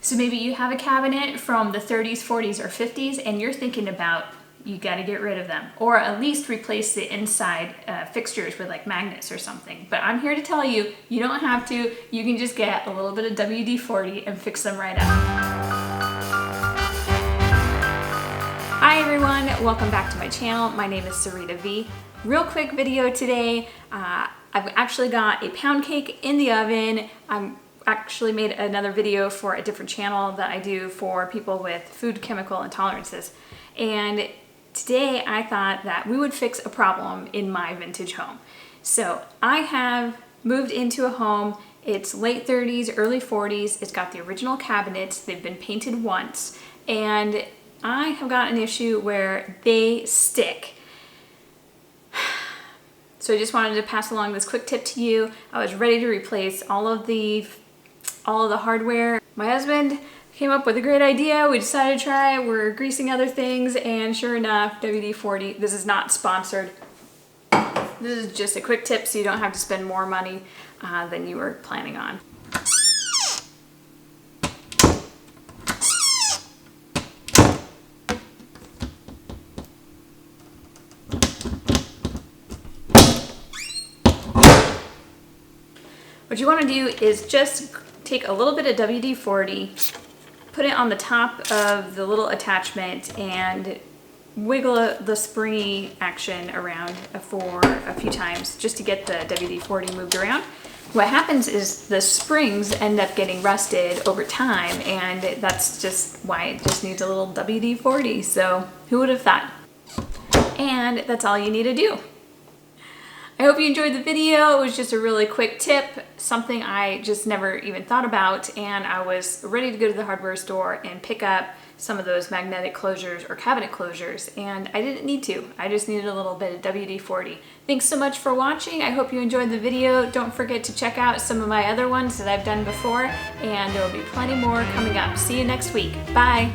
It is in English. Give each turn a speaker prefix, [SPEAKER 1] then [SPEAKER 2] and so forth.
[SPEAKER 1] So maybe you have a cabinet from the 30s, 40s, or 50s and you're thinking about you got to get rid of them, or at least replace the inside fixtures with like magnets or something. But I'm here to tell you, you don't have to. You can just get a little bit of WD-40 and fix them right up. Hi everyone, welcome back to my channel. My name is Sarita V. Real quick video today. I've actually got a pound cake in the oven. I'm actually made another video for a different channel that I do for people with food chemical intolerances. And today I thought that we would fix a problem in my vintage home. So I have moved into a home. It's late 30s, early 40s. It's got the original cabinets. They've been painted once. And I have got an issue where they stick. So I just wanted to pass along this quick tip to you. I was ready to replace all of the hardware. My husband came up with a great idea. We decided to try. We're greasing other things, and sure enough, WD-40. This is not sponsored. This is just a quick tip so you don't have to spend more money than you were planning on. What you want to do is just take a little bit of WD-40, put it on the top of the little attachment and wiggle the springy action around for a few times just to get the WD-40 moved around. What happens is the springs end up getting rusted over time, and that's just why it just needs a little WD-40. So who would have thought? And that's all you need to do. I hope you enjoyed the video. It was just a really quick tip, something I just never even thought about, and I was ready to go to the hardware store and pick up some of those magnetic closures or cabinet closures, and I didn't need to. I just needed a little bit of WD-40. Thanks so much for watching. I hope you enjoyed the video. Don't forget to check out some of my other ones that I've done before, and there will be plenty more coming up. See you next week. Bye.